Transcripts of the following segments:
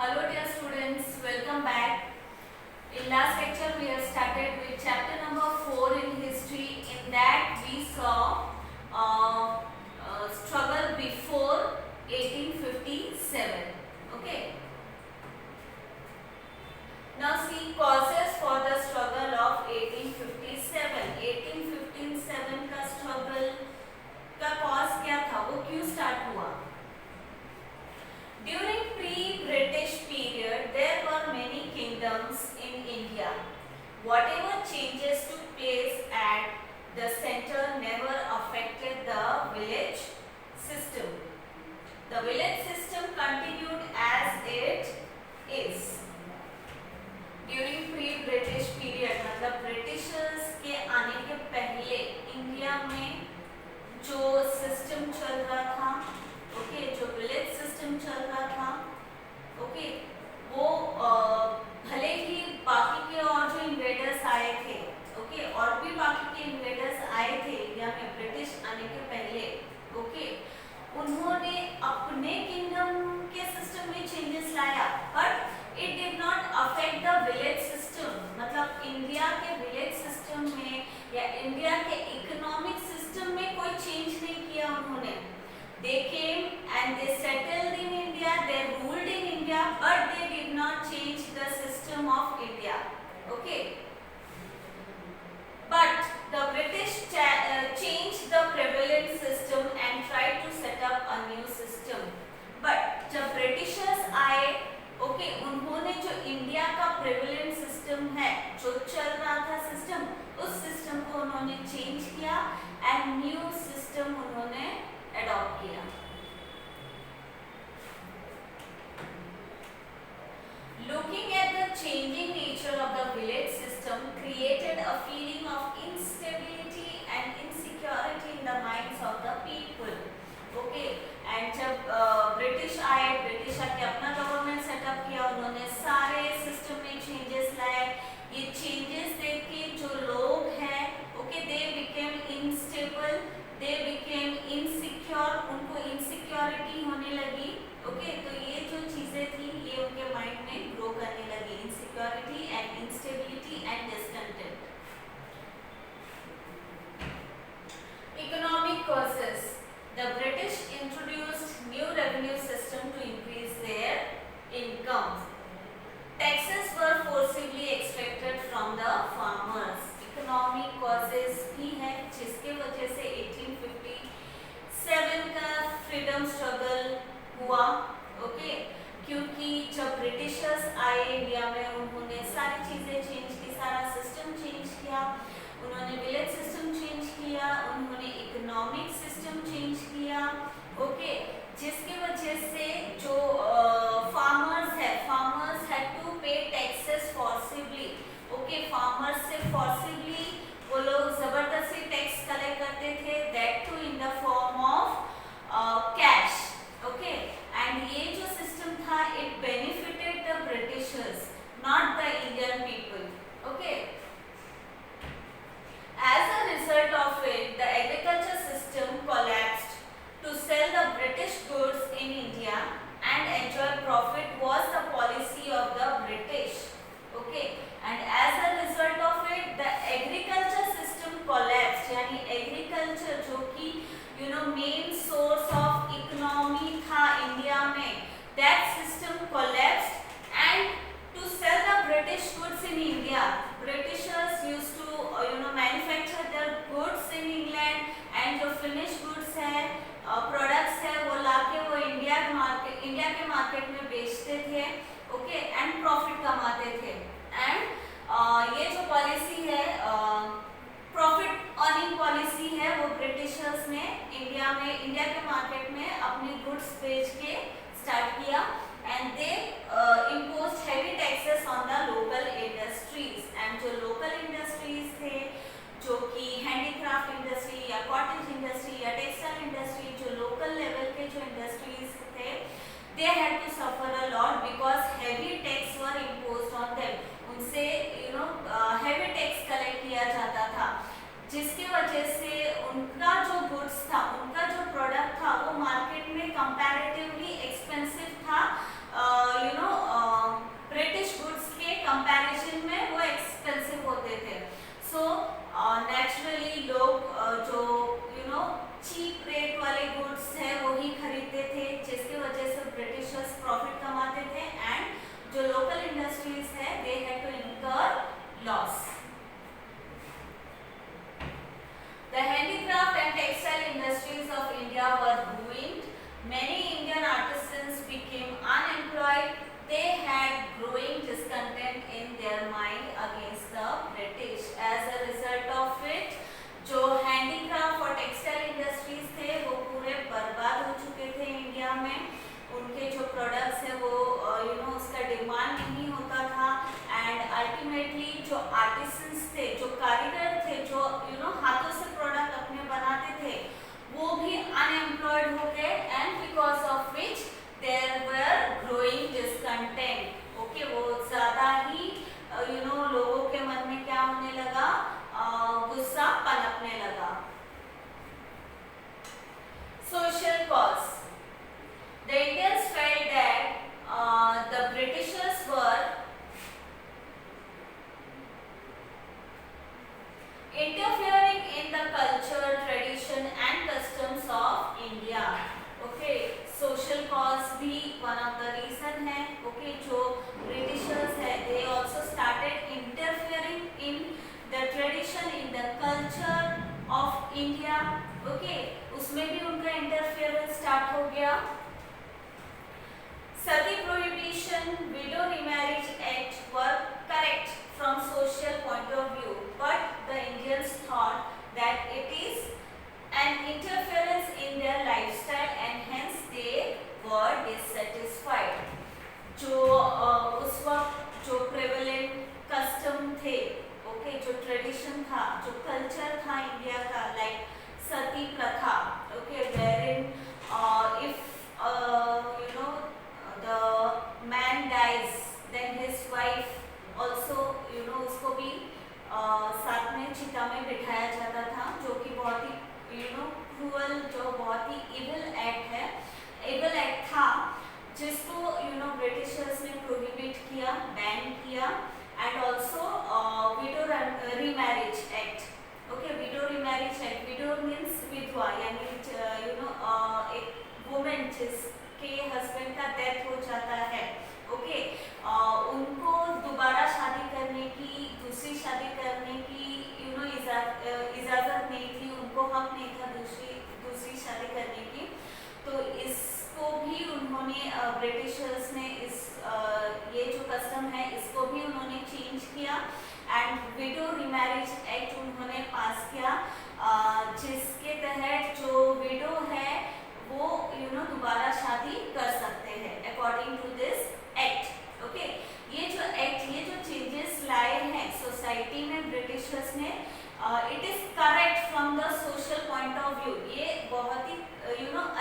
Hello dear students, welcome back. In last lecture we have started with chapter number 4 in history. In that we saw struggle before 1857. Okay. Now see causes for the struggle of 1857. 1857 का struggle का cause क्या था, वो क्यों start हुआ? During pre-British period, there were many kingdoms in India. Whatever changes took place at the center never affected the village system. The village system continued as it is. During pre-British period, मतलब Britishers के आने के पहले India में जो system चल रहा था, ओके, जो विलेज सिस्टम चल रहा था, ओके, वो भले ही बाकी के और जो इन्वेडर्स आए थे, ओके, और भी बाकी के इन्वेडर्स आए थे इंडिया में ब्रिटिश आने के पहले, ओके, उन्होंने अपने किंगडम के सिस्टम में चेंजेस लाया, but it did not affect the village system. मतलब इंडिया के विलेज सिस्टम में या इंडिया के इकोनॉमिक सिस्टम में कोई चेंज नहीं किया उन्होंने. They came and they settled in India, they ruled in India, but they did not change the system of India. Okay. But the British changed the prevalent system and tried to set up a new system. But जब Britishers आए, okay, उन्होंने जो India का prevalent system है, जो चल रहा था system, उस system को उन्होंने change किया and new system उन्होंने adopt किया. Looking at the changing nature of the village system created a feeling of instability and insecurity in the minds of the people. Okay, and जब British आए, British आके अपना government setup किया, उन्होंने सारे system में चेंजेस लाए. ये चेंजेस देख के जो लोग हैं, okay, they became instable, they became insecure, उनको insecurity होने लगी. ओके, तो ये जो चीजें थी ये उनके माइंड में ग्रो करने लगी. insecurity and instability and discontent. Economic causes. The British introduced new revenue system to increase their income. Taxes were forcibly extracted from the farmers. Economic causes भी है जिसके वजह से 1857 का फ्रीडम स्ट्रगल हुआ. ओके, क्योंकि जब ब्रिटिशर्स आए इंडिया में उन्होंने सारी चीज़ें चेंज की, सारा सिस्टम चेंज किया, उन्होंने विलेज सिस्टम चेंज किया, उन्होंने इकोनॉमिक सिस्टम चेंज किया. ओके, जिसकी वजह से जो फार्मर्स है, farmers had to pay taxes forcibly. Okay, farmers से फॉर्सिबली वो लोग जबरदस्ती टैक्स कलेक्ट करते थे, that too in the form of cash. Okay, and ये जो सिस्टम था it benefited the Britishers, not the Indian people. Okay, as a result of it the agriculture system collapsed. To sell the British goods in India and enjoy profit was the policy of the British. Okay, and as a result of it the agriculture system collapsed. यानी agriculture जो कि main source of economy था India में, that system collapsed. And to sell the British goods in India, Britishers used to manufacture their goods in England, and जो finished goods है, products है, वो लाके वो इंडिया के मार्केट में बेचते थे. ओके, एंड प्रॉफिट कमाते थे. एंड ये जो पॉलिसी है, प्रॉफिट अर्निंग पॉलिसी है, वो ब्रिटिशर्स ने इंडिया के मार्केट में अपने गुड्स बेच के स्टार्ट किया. And they imposed heavy taxes on the local industries. And जो लोकल इंडस्ट्रीज थे, जो कि हैंडीक्राफ्ट इंडस्ट्री या कॉटेज इंडस्ट्री या टेक्सटाइल इंडस्ट्री, जो लोकल लेवल के जो इंडस्ट्रीज थे, they had to suffer a lot because heavy tax were imposed on them. उनसे heavy tax collect किया जाता था, जिसकी वजह से उनका जो गुड्स था, उनका जो प्रोडक्ट था, वो मार्केट में कंपैरेटिवली एक्सपेंसिव था डिसकंटेंट, ओके, वो ज्यादा ही लोगों के मन में क्या होने लगा, गुस्सा पनपने लगा। Social cause. The Indians felt that the Britishers were interfering in the culture, tradition and customs of India. Okay, social cause भी one of the reason है. Okay, जो Britishers है, they also started interfering in the tradition, in the culture of India. Okay, उसमें भी उनका interference start हो गया। Sati prohibition, widow remarriage act were correct from social point of view, but the Indians thought that it is an interference in their lifestyle and hence they were dissatisfied. जो उस वक्त जो prevalent custom थे, okay, जो tradition था, जो culture था India का, लाइक सती प्रथा, okay, wherein if the man dies, then his wife also उसको भी साथ में चिता में बिठाया जाता था, जो कि बहुत ही क्रूअल, जो बहुत ही इविल एक्ट था, जिसको ब्रिटिशर्स ने प्रोहिबिट किया, बैन किया। And also window remarriage act, okay, window remarriage act, window means विधवा, यानी एक वुमेन जिसके हस्बैंड का डेथ हो जाता है, ओके, उनको दोबारा शादी करने की, दूसरी शादी करने की इजाजत नहीं थी, उनको हक नहीं था दूसरी शादी करने की। तो इसको भी उन्होंने ब्रिटिशर्स ने ये जो कस्टम है इसको भी उन्होंने चेंज किया एंड विडो रीमैरिज एक्ट उन्होंने पास किया, जिसके तहत जो विडो है वो दोबारा शादी कर सकते हैं according to this act. Okay, ये जो एक्ट, ये जो चेंजेस लाए हैं सोसाइटी में ब्रिटिशर्स ने, it is correct from the social point of view. ये बहुत ही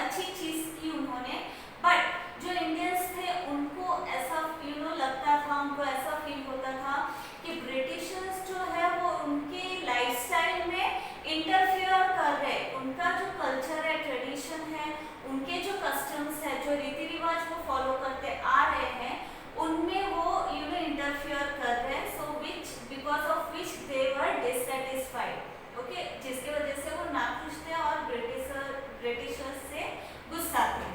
अच्छी चीज की उन्होंने, बट जो इंडियंस थे उनको ऐसा लगता था, उनको ऐसा फील होता था कि ब्रिटिशर्स जो है वो उनके लाइफस्टाइल में इंटरफियर कर रहे, उनका जो कल्चर है, ट्रेडिशन है, उनके जो कस्टम्स है, जो रीति रिवाज वो फॉलो करते आ रहे हैं, उनमें वो इंटरफियर कर रहे हैं, so which because of which they were dissatisfied. Okay, जिसकी वजह से वो नाखुश थे और ब्रिटिशर्स से गुस्सा थे।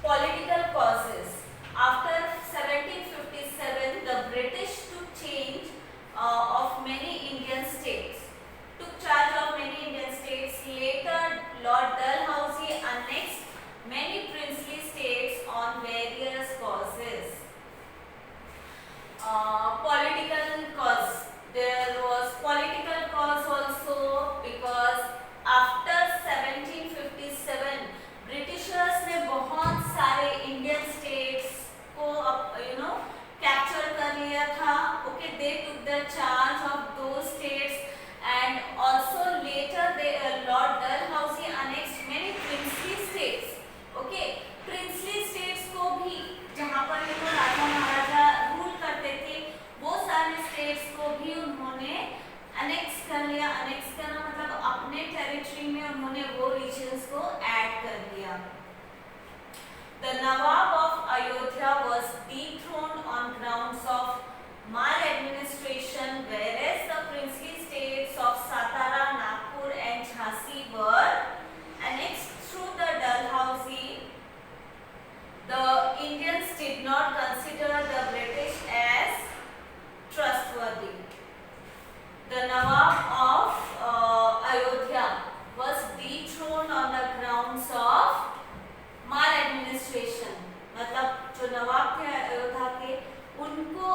Political causes. After 1757, the British took of many Indian states. Took charge of many Indian states. Later, Lord Dalhousie annexed many princely states on various causes. Political cause. There was political cause also because after 1757 Britishers ने बहुत सारे Indian states को capture कर लिया था। Okay, they took the charge of दो states and also later the Lord Dalhousie annexed many princely states. Okay, princely states को भी, जहाँ पर राजा महाराजा रूल करते थे, वो सारे स्टेट्स को भी उन्होंने अनेक्स कर लिया। अनेक्स करना मतलब अपने टेरिटरी में उन्होंने वो रीजन्स को ऐड कर दिया। The Nawab of Ayodhya was dethroned on grounds of maladministration, whereas the princely states of Satara, Nagpur and Jhansi were annexed through the Dalhousie. The Indians did not consider the British as trustworthy. The Nawab of Ayodhya was dethroned on the grounds of maladministration. मतलब जो नवाब थे अयोध्या के, उनको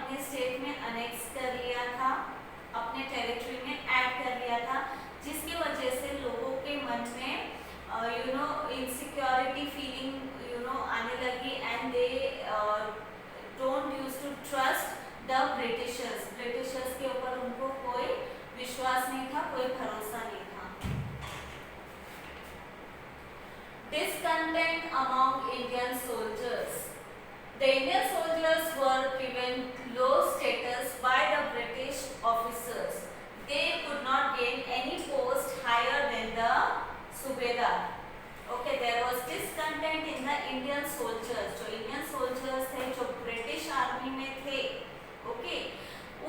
अपने state में annex कर लिया था, अपने टेरिटरी में ऐड कर लिया था, जिसकी वजह से लोगों के मन में इनसिक्योरिटी फीलिंग आने लगी and they don't use to trust the Britishers के ऊपर उनको कोई विश्वास नहीं था, कोई भरोसा नहीं था। Discontent among Indian soldiers. The Indian soldiers were given low status by the British officers. They could not gain any post higher than the Subedar. Okay, there was discontent in the Indian soldiers. जो Indian soldiers थे, जो British army में थे, okay,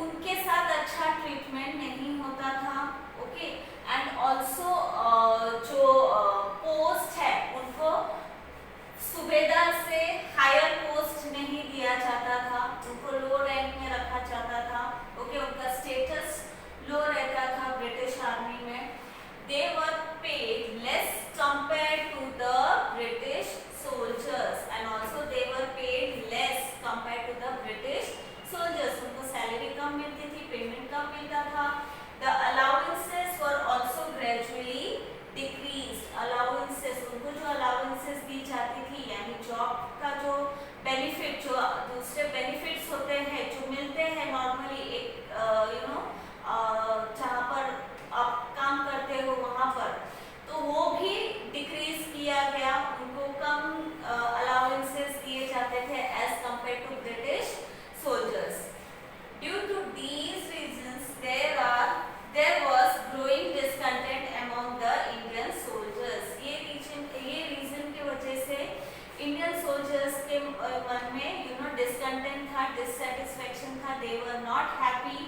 उनके साथ अच्छा treatment नहीं होता था, ओके, एंड ऑल्सो जो पोस्ट है उनको सूबेदार से हायर पोस्ट नहीं दिया जाता था, उनको लो रैंक में रखा जाता था, ओके, उनका स्टेटस लो रहता था ब्रिटिश आर्मी में। They were paid less compare to the British soldiers and also they were paid less compare to the British soldiers. उनको सैलरी कम मिलती थी, पेमेंट कम मिलता था। The allowances were also gradually decreased. Allowances, उनको जो अलाउंसेस दी जाती थी, यानी जॉब का जो बेनिफिट, जो दूसरे बेनिफिट्स होते हैं जो मिलते हैं नॉर्मली एक जहाँ पर आप काम करते हो वहाँ पर, तो वो भी डिक्रीज किया गया, उनको कम अलाउंसेस दिए जाते थे as compare to British soldiers. Due to these reasons, there was growing discontent among the Indian soldiers. ये reason की वजह से Indian soldiers के मन में discontent था, dissatisfaction था, they were not happy,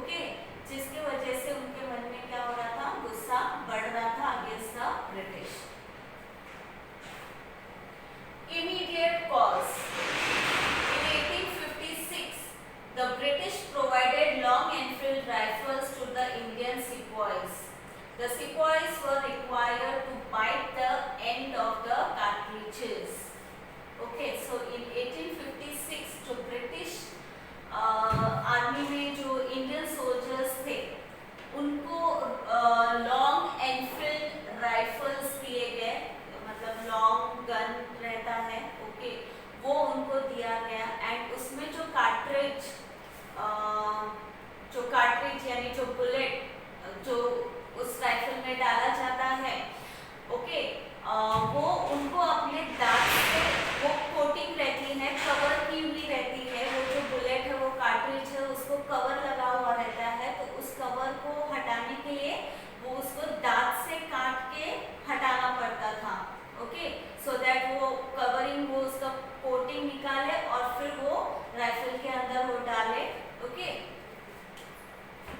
okay, जिसकी वजह से उनके मन में क्या हो रहा था, गुस्सा बढ़ रहा था against the British. Immediate cause. The British provided long Enfield rifles to the Indian sepoys. The sepoys were required to bite the end of the cartridges. Okay, so in 1856 जो British आर्मी में जो Indian soldiers थे, उनको long Enfield rifles दिए गए, मतलब long gun रहता है, okay, वो उनको दिया गया एंड उसमें जो कार्ट्रिज यानी जो बुलेट जो उस राइफल में डाला जाता है, ओके, वो उनको अपने दांत से, वो कोटिंग रहती है, कवर की हुई रहती है, वो जो बुलेट है, वो कार्ट्रिज है, उसको कवर लगा हुआ रहता है, तो उस कवर को हटाने के लिए वो उसको दांत से काट के हटाना पड़ता था, ओके, सो दैट वो कवरिंग, वो उसका कोटिंग निकाले और फिर वो राइफल के अंदर वो डाले, okay.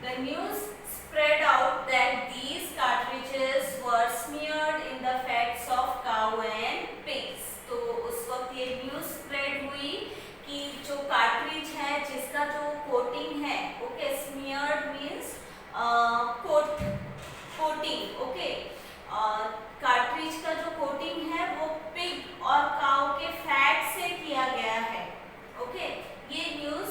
The news spread out that these cartridges were smeared in the fats of cow and pigs. तो उस वक्त ये न्यूज स्प्रेड हुई कि जो कार्ट्रिज है, जिसका जो कोटिंग है, okay, smeared means coating, okay, cartridge का जो कोटिंग है वो पिग और काउ के फैट से किया गया है, ओके, ये न्यूज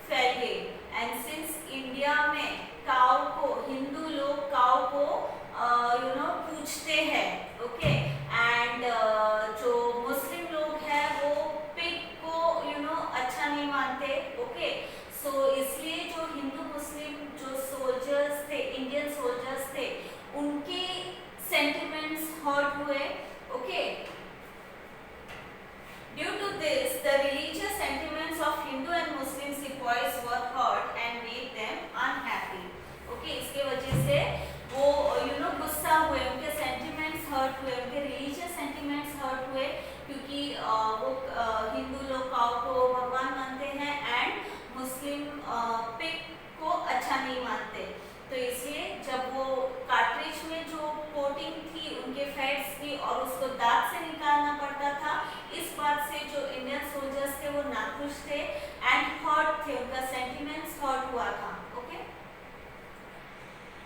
फैल गई एंड सिंस इंडिया में काउ को, हिंदू लोग काउ को पूजते हैं, ओके, एंड जो मुस्लिम लोग हैं वो पिग को अच्छा नहीं मानते, ओके, सो इसलिए जो हिंदू मुस्लिम जो